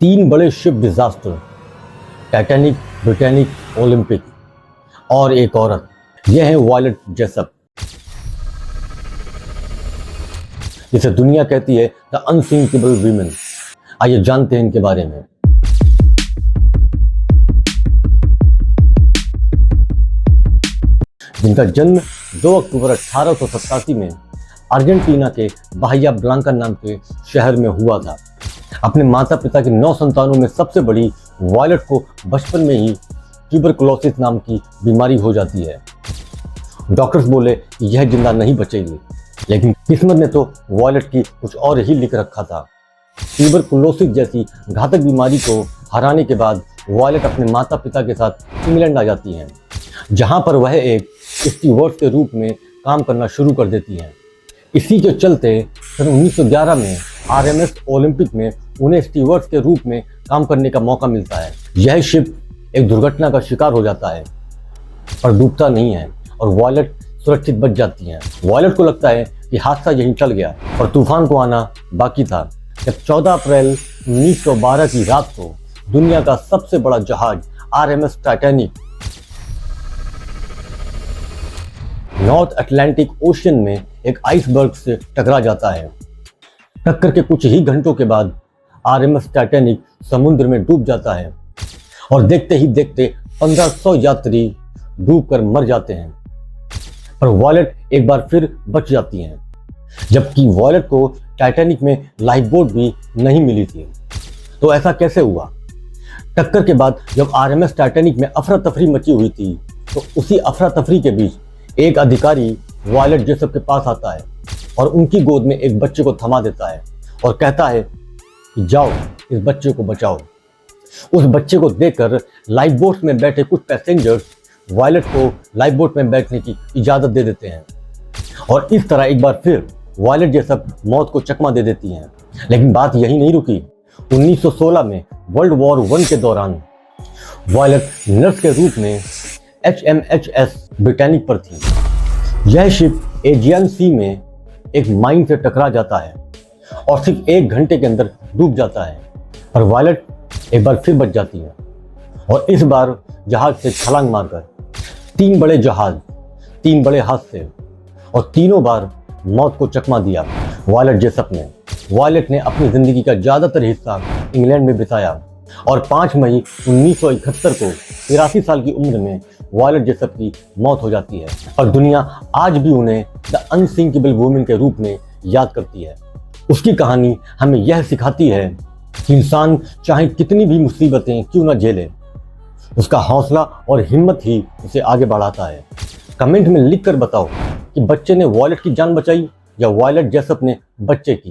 तीन बड़े ship disaster, Titanic, ब्रिटेनिक, Olympic और एक औरत, यह है वायलेट जेसप, जिसे दुनिया कहती है द अनसिंकेबल वीमेन। आइए जानते हैं इनके बारे में। जिनका जन्म 2 अक्टूबर 1887 में अर्जेंटीना के बाहिया ब्लांका नाम के शहर में हुआ था। अपने माता पिता के 9 संतानों में सबसे बड़ी वायलेट को बचपन में ही ट्यूबरकुलोसिस नाम की बीमारी हो जाती है। डॉक्टर्स बोले कि यह जिंदा नहीं बचेगी, लेकिन किस्मत ने तो वायलेट की कुछ और ही लिख रखा था। ट्यूबरकुलोसिस जैसी घातक बीमारी को हराने के बाद वायलेट अपने माता पिता के साथ इंग्लैंड आ जाती हैं, जहां पर वह एक स्टीवर्ड के रूप में काम करना शुरू कर देती हैं। इसी के चलते सन 1911 में RMS ओलंपिक में उन्हें स्टीवर्ड के रूप में काम करने का मौका मिलता है। यह शिप एक दुर्घटना का शिकार हो जाता है, पर डूबता नहीं है और वायलेट सुरक्षित बच जाती हैं। वायलेट को लगता है कि हादसा यहीं टल गया, और तूफान को आना बाकी था। जब 14 अप्रैल 1912 की रात को दुनिया का सबसे बड़ा जहाज RMS Titanic north Atlantic ocean में एक आइसबर्ग से टकरा जाता है। टक्कर के कुछ ही घंटों के बाद RMS टाइटैनिक समुद्र में डूब जाता है, और देखते ही देखते 1500 यात्री डूबकर मर जाते हैं। पर वायलेट एक बार फिर बच जाती हैं, जबकि वायलेट को टाइटैनिक में लाइफ बोट भी नहीं मिली थी। तो ऐसा कैसे हुआ? टक्कर के बाद जब RMS टाइटैनिक में अफरा तफरी मची हुई थी, तो उसी अफरा तफरी के बीच एक अधिकारी वायलेट जेसप के पास आता है और उनकी गोद में एक बच्चे को थमा देता है और कहता है कि जाओ, इस बच्चे को बचाओ। उस बच्चे को देखकर लाइफ बोट में बैठे कुछ पैसेंजर्स वायलेट को लाइफ बोट में बैठने की इजाज़त दे देते हैं, और इस तरह एक बार फिर वायलेट जेसप मौत को चकमा दे देती हैं। लेकिन बात यही नहीं रुकी। 1916 में वर्ल्ड वॉर 1 के दौरान वायलेट नर्स के रूप में HMHS ब्रिटेनिक पर थी। यह शिप एजियन सी में एक माइन से टकरा जाता है और सिर्फ 1 घंटे के अंदर डूब जाता है, पर वायलेट एक बार फिर बच जाती है, और इस बार जहाज से छलांग मारकर 3 बड़े जहाज, 3 बड़े हादसे और तीनों बार मौत को चकमा दिया वायलेट जेसप ने। वायलेट ने अपनी जिंदगी का ज़्यादातर हिस्सा इंग्लैंड में बिताया, और 5 मई 1971 को 83 साल की उम्र में वायलेट जेसप की मौत हो जाती है, और दुनिया आज भी उन्हें द अनसिंकेबल वुमेन के रूप में याद करती है। उसकी कहानी हमें यह सिखाती है कि इंसान चाहे कितनी भी मुसीबतें क्यों न झेले, उसका हौसला और हिम्मत ही उसे आगे बढ़ाता है। कमेंट में लिख कर बताओ कि बच्चे ने वायलेट की जान बचाई या वायलेट जेसप ने बच्चे की।